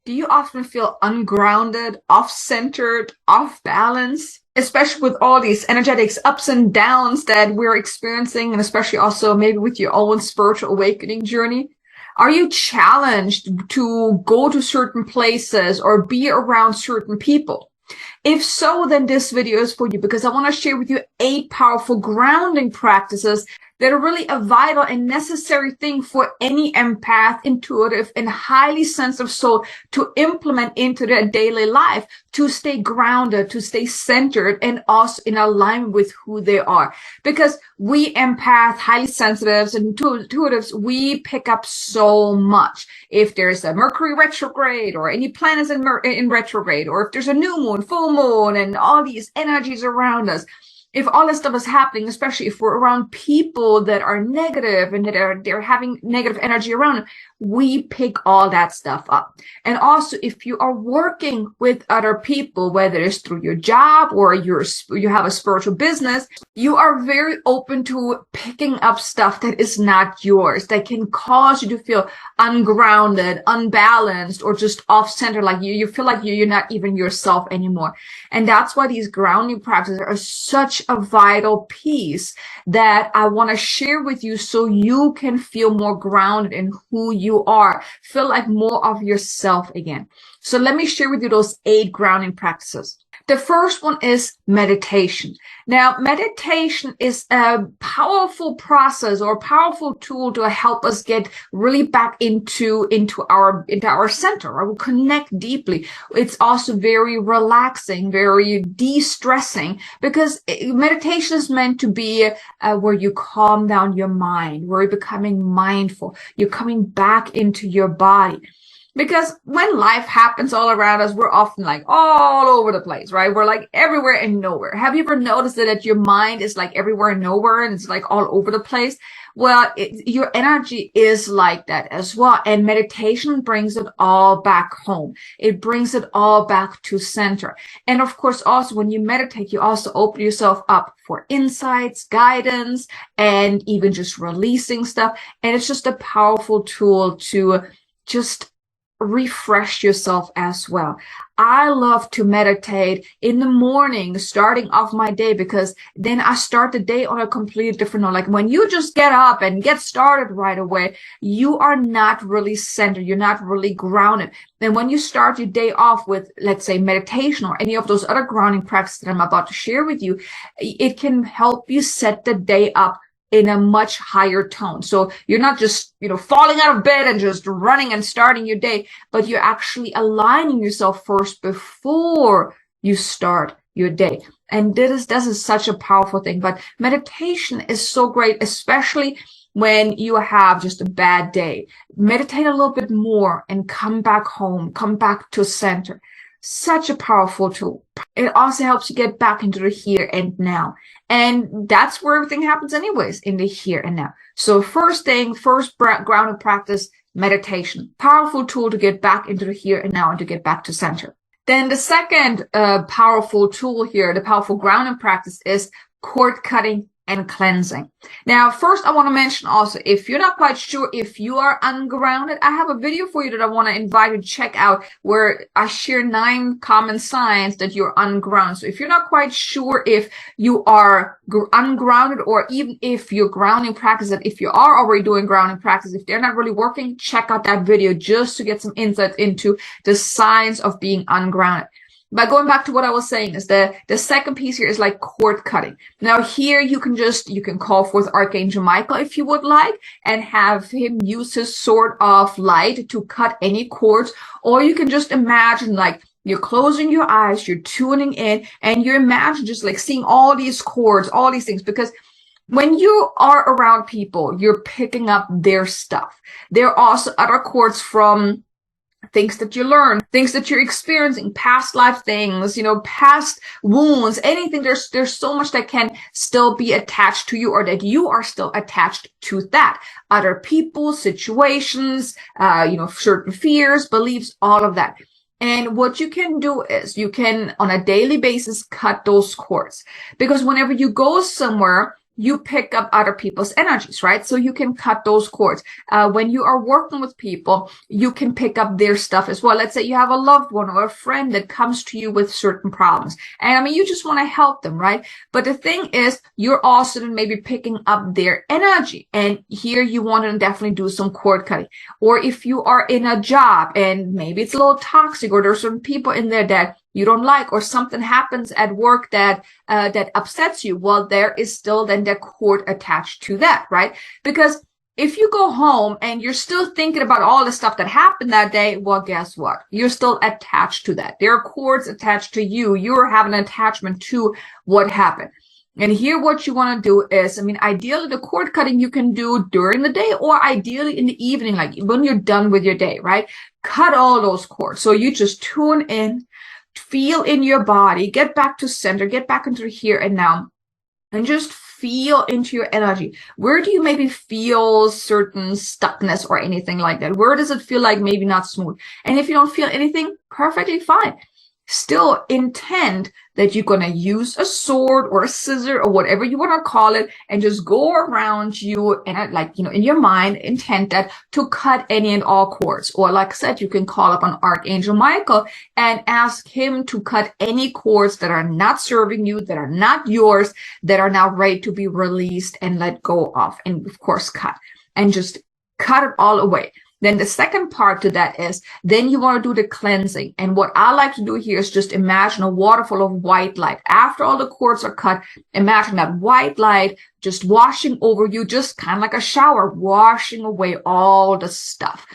Do you often feel ungrounded, off-centered, off balance, especially with all these energetics ups and downs that we're experiencing, and especially also maybe with your own spiritual awakening journey? Are you challenged to go to certain places or be around certain people? If so, then this video is for you because I want to share with you 8 powerful grounding practices that are really a vital and necessary thing for any empath, intuitive, and highly sensitive soul to implement into their daily life to stay grounded, to stay centered, and also in alignment with who they are. Because we empath, highly sensitives, and intuitives, we pick up so much. If there's a Mercury retrograde or any planets in retrograde, or if there's a new moon, full moon, and all these energies around us, if all this stuff is happening, especially if we're around people that are negative and that they're having negative energy around them, we pick all that stuff up. And also, if you are working with other people, whether it's through your job or you have a spiritual business, you are very open to picking up stuff that is not yours, that can cause you to feel ungrounded, unbalanced, or just off-center, like you feel like you're not even yourself anymore. And that's why these grounding practices are such a vital piece that I want to share with you so you can feel more grounded in who you are, feel like more of yourself again. So let me share with you those 8 grounding practices. The first one is meditation. Now, meditation is a powerful process or a powerful tool to help us get really back into our center, or we'll connect deeply. It's also very relaxing, very de-stressing, because meditation is meant to be where you calm down your mind, where you're becoming mindful, you're coming back into your body. Because when life happens all around us, we're often like all over the place, right? We're like everywhere and nowhere. Have you ever noticed that your mind is like everywhere and nowhere and it's like all over the place? Well, your energy is like that as well. And meditation brings it all back home. It brings it all back to center. And of course, also when you meditate, you also open yourself up for insights, guidance, and even just releasing stuff. And it's just a powerful tool to just refresh yourself as well. I love to meditate in the morning, starting off my day, because then I start the day on a completely different note. Like when you just get up and get started right away, you are not really centered. You're not really grounded. And when you start your day off with, let's say, meditation or any of those other grounding practices that I'm about to share with you, it can help you set the day up in a much higher tone. So you're not just, falling out of bed and just running and starting your day, but you're actually aligning yourself first before you start your day. And this is such a powerful thing. But meditation is so great, especially when you have just a bad day. Meditate a little bit more and come back home, come back to center. Such a powerful tool. It also helps you get back into the here and now. And that's where everything happens anyways, in the here and now. So first grounded practice, meditation. Powerful tool to get back into the here and now and to get back to center. Then the second powerful tool here, the powerful grounding practice, is cord cutting and cleansing. Now, first, I want to mention also, if you're not quite sure if you are ungrounded, I have a video for you that I want to invite you to check out where I share 9 common signs that you're ungrounded. So if you're not quite sure if you are ungrounded, or even if your grounding practice, that if you are already doing grounding practice, if they're not really working, check out that video just to get some insight into the signs of being ungrounded. But going back to what I was saying is the second piece here is like cord cutting. Now here you can call forth Archangel Michael if you would like and have him use his sword of light to cut any cords, or you can just imagine like you're closing your eyes, you're tuning in, and you imagine just like seeing all these cords, all these things, because when you are around people, you're picking up their stuff. There are also other cords from things that you learn, things that you're experiencing, past life things, past wounds, anything. There's so much that can still be attached to you, or that you are still attached to that. Other people, situations, certain fears, beliefs, all of that. And what you can do is you can, on a daily basis, cut those cords. Because whenever you go somewhere, you pick up other people's energies, right? So you can cut those cords. When you are working with people, you can pick up their stuff as well. Let's say you have a loved one or a friend that comes to you with certain problems. And I mean, you just want to help them, right? But the thing is, you're also maybe picking up their energy. And here you want to definitely do some cord cutting. Or if you are in a job and maybe it's a little toxic, or there's certain people in there that you don't like, or something happens at work that upsets you, well, there is still then the cord attached to that, right? Because if you go home and you're still thinking about all the stuff that happened that day, well, guess what? You're still attached to that. There are cords attached to you. You're having an attachment to what happened. And here what you want to do is, I mean, ideally the cord cutting you can do during the day, or ideally in the evening, like when you're done with your day, right? Cut all those cords. So you just tune in, feel in your body, get back to center, get back into here and now, and just feel into your energy. Where do you maybe feel certain stuckness or anything like that? Where does it feel like maybe not smooth? And if you don't feel anything, perfectly fine. Still intend that you're going to use a sword or a scissor or whatever you want to call it, and just go around you and like, in your mind, intend that to cut any and all cords. Or like I said, you can call up on Archangel Michael and ask him to cut any cords that are not serving you, that are not yours, that are now ready to be released and let go of. And of course, cut. And just cut it all away. Then the second part to that is, then you want to do the cleansing. And what I like to do here is just imagine a waterfall of white light. After all the cords are cut, imagine that white light just washing over you, just kind of like a shower, washing away all the stuff.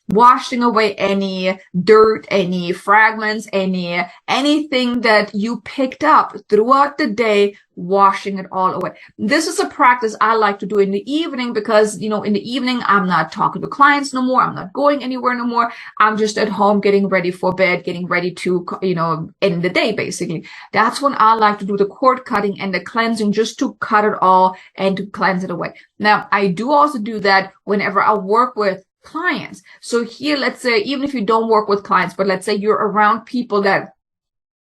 Washing away any dirt, any fragments, anything that you picked up throughout the day, washing it all away. This is a practice I like to do in the evening because, in the evening, I'm not talking to clients no more. I'm not going anywhere no more. I'm just at home getting ready for bed, getting ready to, end the day, basically. That's when I like to do the cord cutting and the cleansing, just to cut it all and to cleanse it away. Now, I do also do that whenever I work with clients. So here, let's say, even if you don't work with clients, but let's say you're around people that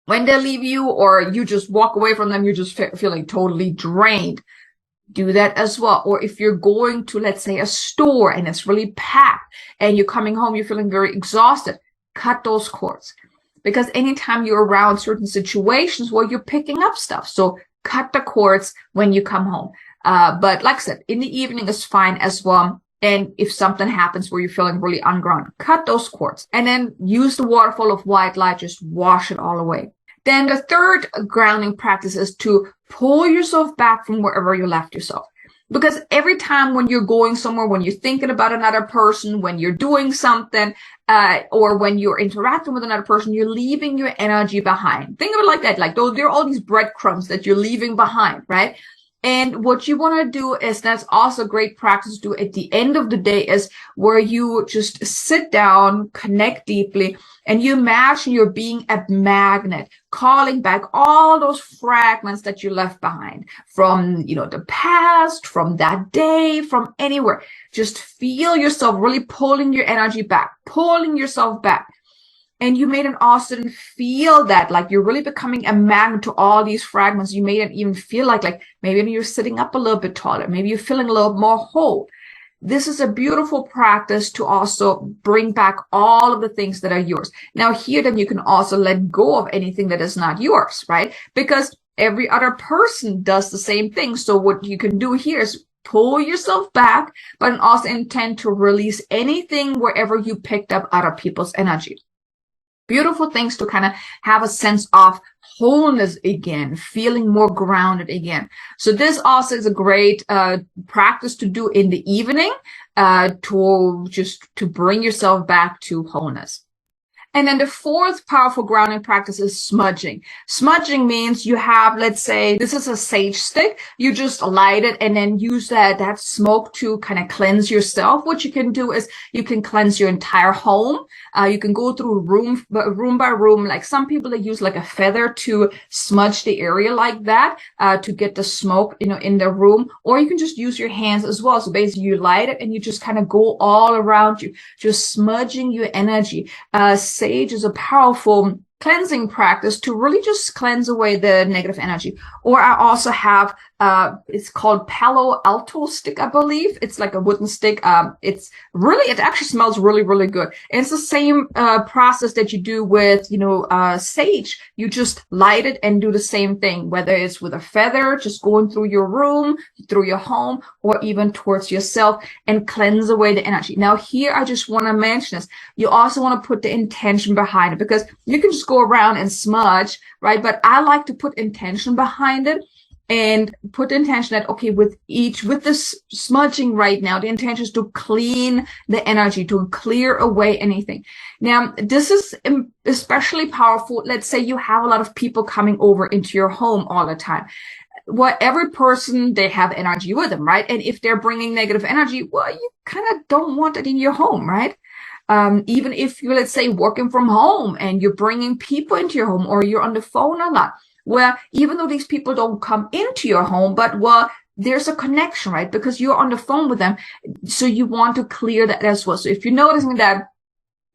when they leave you or you just walk away from them, you're just feeling totally drained. Do that as well. Or if you're going to, let's say, a store and it's really packed and you're coming home, you're feeling very exhausted, cut those cords. Because anytime you're around certain situations, well, you're picking up stuff. So cut the cords when you come home. But like I said, in the evening is fine as well. And if something happens where you're feeling really ungrounded, cut those cords and then use the waterfall of white light, just wash it all away. Then the third grounding practice is to pull yourself back from wherever you left yourself. Because every time when you're going somewhere, when you're thinking about another person, when you're doing something, or when you're interacting with another person, you're leaving your energy behind. Think of it like that. Like there are all these breadcrumbs that you're leaving behind, right? And what you want to do is, that's also great practice to do at the end of the day, is where you just sit down, connect deeply, and you imagine you're being a magnet, calling back all those fragments that you left behind from, the past, from that day, from anywhere. Just feel yourself really pulling your energy back, pulling yourself back. And you may then also feel that like you're really becoming a magnet to all these fragments. You may then even feel like maybe you're sitting up a little bit taller. Maybe you're feeling a little more whole. This is a beautiful practice to also bring back all of the things that are yours. Now here, then you can also let go of anything that is not yours, right? Because every other person does the same thing. So what you can do here is pull yourself back, but also intend to release anything wherever you picked up other people's energy. Beautiful things to kind of have a sense of wholeness again, feeling more grounded again. So this also is a great practice to do in the evening to bring yourself back to wholeness. And then the fourth powerful grounding practice is smudging. Smudging means you have, let's say, this is a sage stick. You just light it and then use that smoke to kind of cleanse yourself. What you can do is you can cleanse your entire home. You can go through room by room. Like some people, they use like a feather to smudge the area like that, to get the smoke, in the room. Or you can just use your hands as well. So basically you light it and you just kind of go all around you, just smudging your energy. Sage is a powerful cleansing practice to really just cleanse away the negative energy. Or I also have it's called Palo Alto stick, I believe. It's like a wooden stick. It actually smells really, really good. And it's the same process that you do with, sage. You just light it and do the same thing, whether it's with a feather, just going through your room, through your home, or even towards yourself, and cleanse away the energy. Now here, I just want to mention this. You also want to put the intention behind it, because you can just go around and smudge, right? But I like to put intention behind it, and put the intention that, okay, with this smudging right now, the intention is to clean the energy, to clear away anything. Now, this is especially powerful. Let's say you have a lot of people coming over into your home all the time. Well, every person, they have energy with them, right? And if they're bringing negative energy, well, you kind of don't want it in your home, right? Even if you're, let's say, working from home and you're bringing people into your home, or you're on the phone a lot. Well, even though these people don't come into your home, but there's a connection, right? Because you're on the phone with them. So you want to clear that as well. So if you're noticing that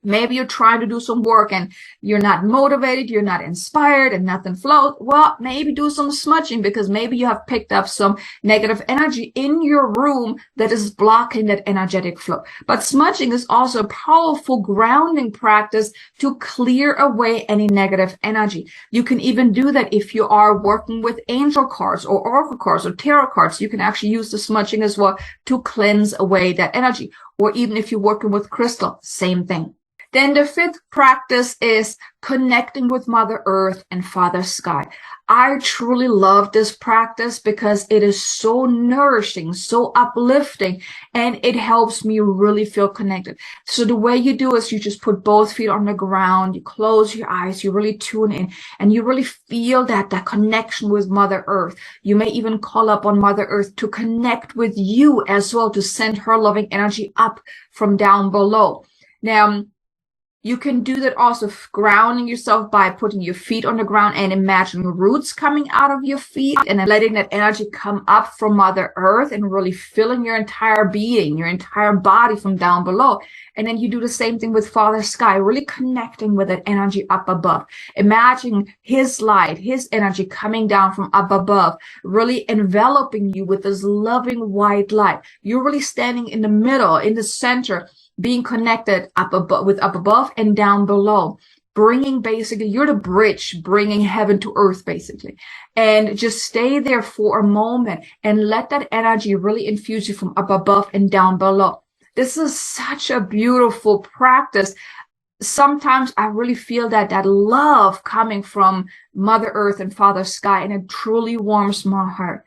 maybe you're trying to do some work and you're not motivated, you're not inspired, and nothing flows, well, maybe do some smudging, because maybe you have picked up some negative energy in your room that is blocking that energetic flow. But smudging is also a powerful grounding practice to clear away any negative energy. You can even do that if you are working with angel cards or oracle cards or tarot cards. You can actually use the smudging as well to cleanse away that energy. Or even if you're working with crystal, same thing. Then the fifth practice is connecting with Mother Earth and Father Sky. I truly love this practice because it is so nourishing, so uplifting, and it helps me really feel connected. So the way you do is you just put both feet on the ground, you close your eyes, you really tune in, and you really feel that connection with Mother Earth. You may even call up on Mother Earth to connect with you as well, to send her loving energy up from down below. Now, you can do that also grounding yourself by putting your feet on the ground and imagining roots coming out of your feet, and then letting that energy come up from Mother Earth and really filling your entire being, your entire body from down below. And then you do the same thing with Father Sky, really connecting with that energy up above. Imagine his light, his energy coming down from up above, really enveloping you with this loving white light. You're really standing in the middle, in the center, being connected up above and down below, you're the bridge, bringing heaven to earth, basically. And just stay there for a moment and let that energy really infuse you from up above and down below. This is such a beautiful practice. Sometimes I really feel that love coming from Mother Earth and Father Sky, and it truly warms my heart.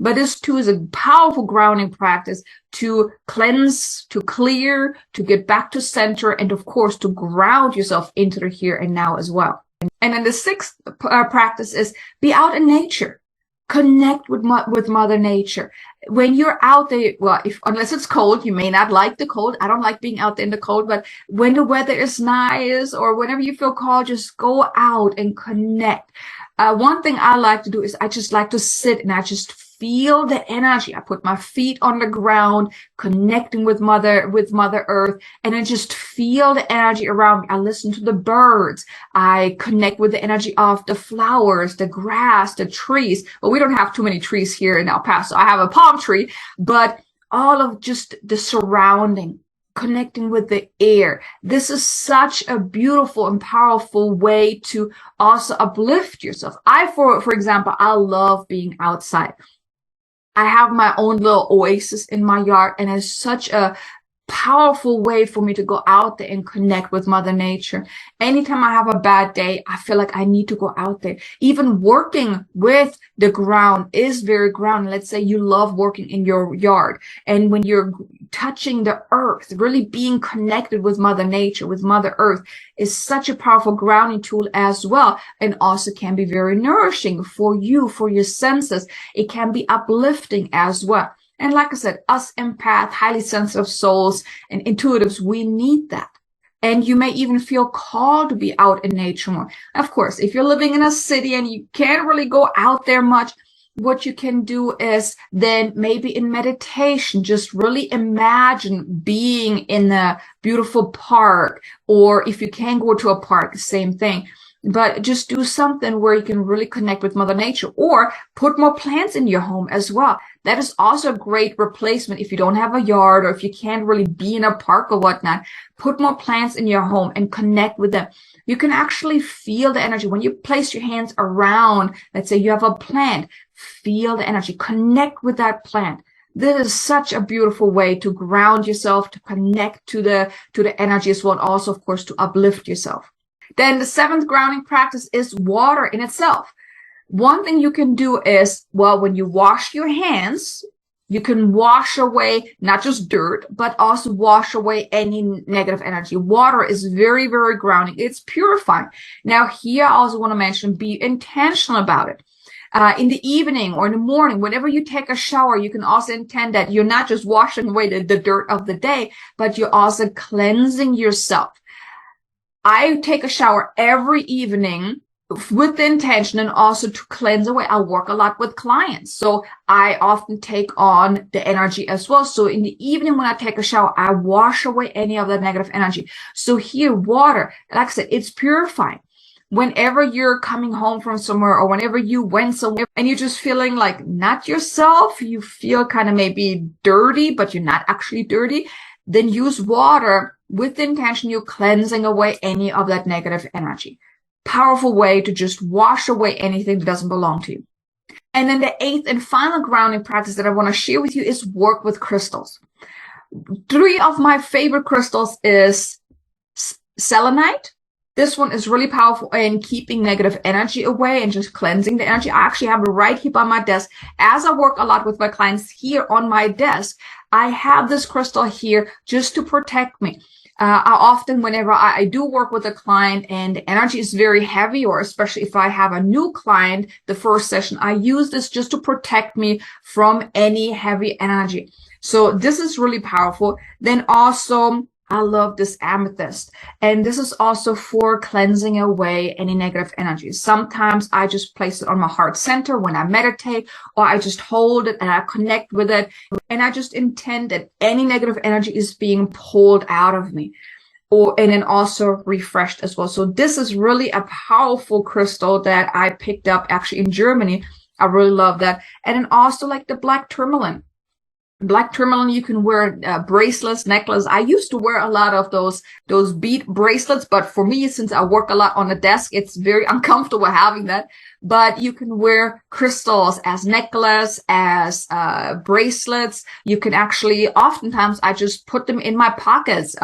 But this too is a powerful grounding practice to cleanse, to clear, to get back to center, and of course to ground yourself into the here and now as well. And then the sixth practice is be out in nature. Connect with Mother Nature. When you're out there, well, unless it's cold, you may not like the cold. I don't like being out there in the cold, but when the weather is nice or whenever you feel cold, just go out and connect. One thing I like to do is I just like to sit and I just feel the energy. I put my feet on the ground, connecting with Mother Earth, and I just feel the energy around me. I listen to the birds. I connect with the energy of the flowers, the grass, the trees. Well, we don't have too many trees here in El Paso. I have a palm tree, but all of just the surrounding, connecting with the air. This is such a beautiful and powerful way to also uplift yourself. For example, I love being outside. I have my own little oasis in my yard, and it's such a powerful way for me to go out there and connect with Mother Nature. Anytime I have a bad day, I feel like I need to go out there. Even working with the ground is very grounding. Let's say you love working in your yard, and when you're touching the earth, really being connected with Mother Nature, with Mother Earth, is such a powerful grounding tool as well, and also can be very nourishing for you, for your senses. It can be uplifting as well. And like I said, us empaths, highly sensitive souls, and intuitives, we need that. And you may even feel called to be out in nature more. Of course, if you're living in a city and you can't really go out there much, what you can do is then maybe in meditation, just really imagine being in a beautiful park, or if you can go to a park, same thing. but just do something where you can really connect with Mother Nature, or put more plants in your home as well. That is also a great replacement if you don't have a yard or if you can't really be in a park or whatnot. Put more plants in your home and connect with them. You can actually feel the energy when you place your hands around. Let's say you have a plant, feel the energy, connect with that plant. This is such a beautiful way to ground yourself, to connect to the energy as well, and also, of course, to uplift yourself. Then the seventh grounding practice is water in itself. One thing you can do is, well, when you wash your hands, you can wash away not just dirt, but also wash away any negative energy. Water is very, very grounding. It's purifying. Now, here I also want to mention, be intentional about it. In the evening or in the morning, whenever you take a shower, you can also intend that you're not just washing away the dirt of the day, but you're also cleansing yourself. I take a shower every evening with the intention and also to cleanse away. I work a lot with clients, so I often take on the energy as well. So in the evening when I take a shower, I wash away any of the negative energy. So here, water, like I said, it's purifying. Whenever you're coming home from somewhere or whenever you went somewhere and you're just feeling like not yourself, you feel kind of maybe dirty, but you're not actually dirty, then use water with the intention you're cleansing away any of that negative energy. Powerful way to just wash away anything that doesn't belong to you. And then the eighth and final grounding practice that I want to share with you is work with crystals. 3 of my favorite crystals is selenite. This one is really powerful in keeping negative energy away and just cleansing the energy. I actually have it right here by my desk. As I work a lot with my clients here on my desk, I have this crystal here just to protect me. I often, whenever I do work with a client and the energy is very heavy, or especially if I have a new client, the first session, I use this just to protect me from any heavy energy. So this is really powerful. Then also, I love this amethyst. And this is also for cleansing away any negative energy. Sometimes I just place it on my heart center when I meditate, or I just hold it and I connect with it. And I just intend that any negative energy is being pulled out of me. And then also refreshed as well. So this is really a powerful crystal that I picked up actually in Germany. I really love that. And then also like the black tourmaline. Black tourmaline, you can wear bracelets, necklaces. I used to wear a lot of those bead bracelets, but for me, since I work a lot on the desk, it's very uncomfortable having that. But you can wear crystals as necklace, as bracelets. You can actually, oftentimes, I just put them in my pockets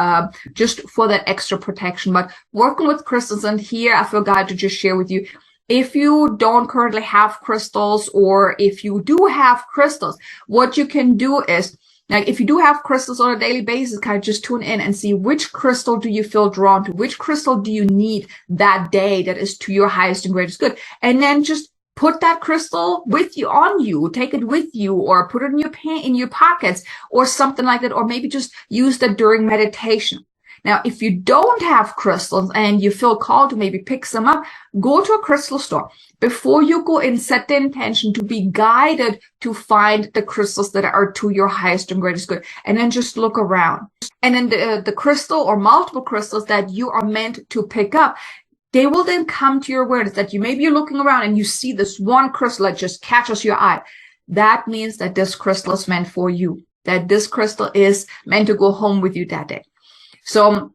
just for that extra protection. But working with crystals, and here I forgot to just share with you, if you don't currently have crystals, or if you do have crystals, what you can do is, like if you do have crystals on a daily basis, kind of just tune in and see which crystal do you feel drawn to, which crystal do you need that day that is to your highest and greatest good. And then just put that crystal with you, on you, take it with you, or put it in your pockets or something like that, or maybe just use that during meditation. Now, if you don't have crystals and you feel called to maybe pick some up, go to a crystal store. Before you go in, set the intention to be guided to find the crystals that are to your highest and greatest good. And then just look around. And then the crystal or multiple crystals that you are meant to pick up, they will then come to your awareness that you maybe you're looking around and you see this one crystal that just catches your eye. That means that this crystal is meant for you, that this crystal is meant to go home with you that day. So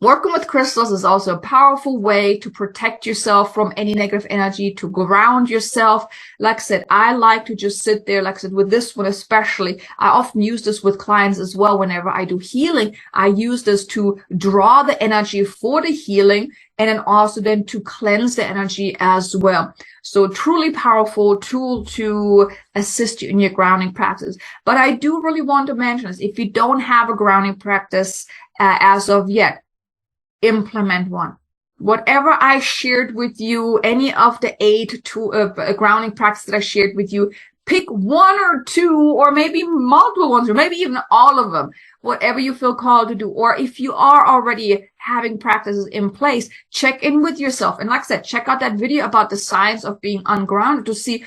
working with crystals is also a powerful way to protect yourself from any negative energy, to ground yourself. Like I said, I like to just sit there, like I said, with this one especially. I often use this with clients as well. Whenever I do healing, I use this to draw the energy for the healing, and then also then to cleanse the energy as well. So truly powerful tool to assist you in your grounding practice. But I do really want to mention this. If you don't have a grounding practice as of yet, implement one. Whatever I shared with you, any of the 8 grounding practices that I shared with you, pick 1 or 2, or maybe multiple ones, or maybe even all of them, whatever you feel called to do. Or if you are already having practices in place, check in with yourself. And like I said, check out that video about the science of being ungrounded to see,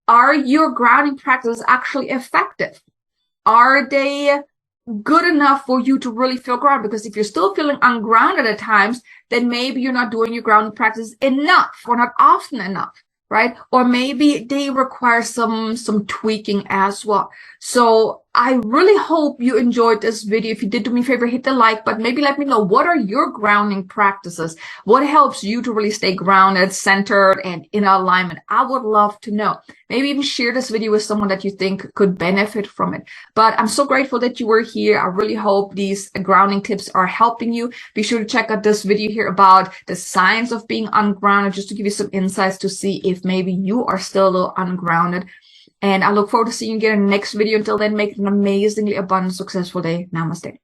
are your grounding practices actually effective? Are they good enough for you to really feel grounded. Because if you're still feeling ungrounded at times, then maybe you're not doing your grounding practice enough or not often enough, right? Or maybe they require some tweaking as well. So I really hope you enjoyed this video. If you did, do me a favor, hit the like button. Maybe let me know, what are your grounding practices? What helps you to really stay grounded, centered, and in alignment? I would love to know. Maybe even share this video with someone that you think could benefit from it. But I'm so grateful that you were here. I really hope these grounding tips are helping you. Be sure to check out this video here about the signs of being ungrounded, just to give you some insights to see if maybe you are still a little ungrounded. And I look forward to seeing you again in the next video. Until then, make it an amazingly abundant, successful day. Namaste.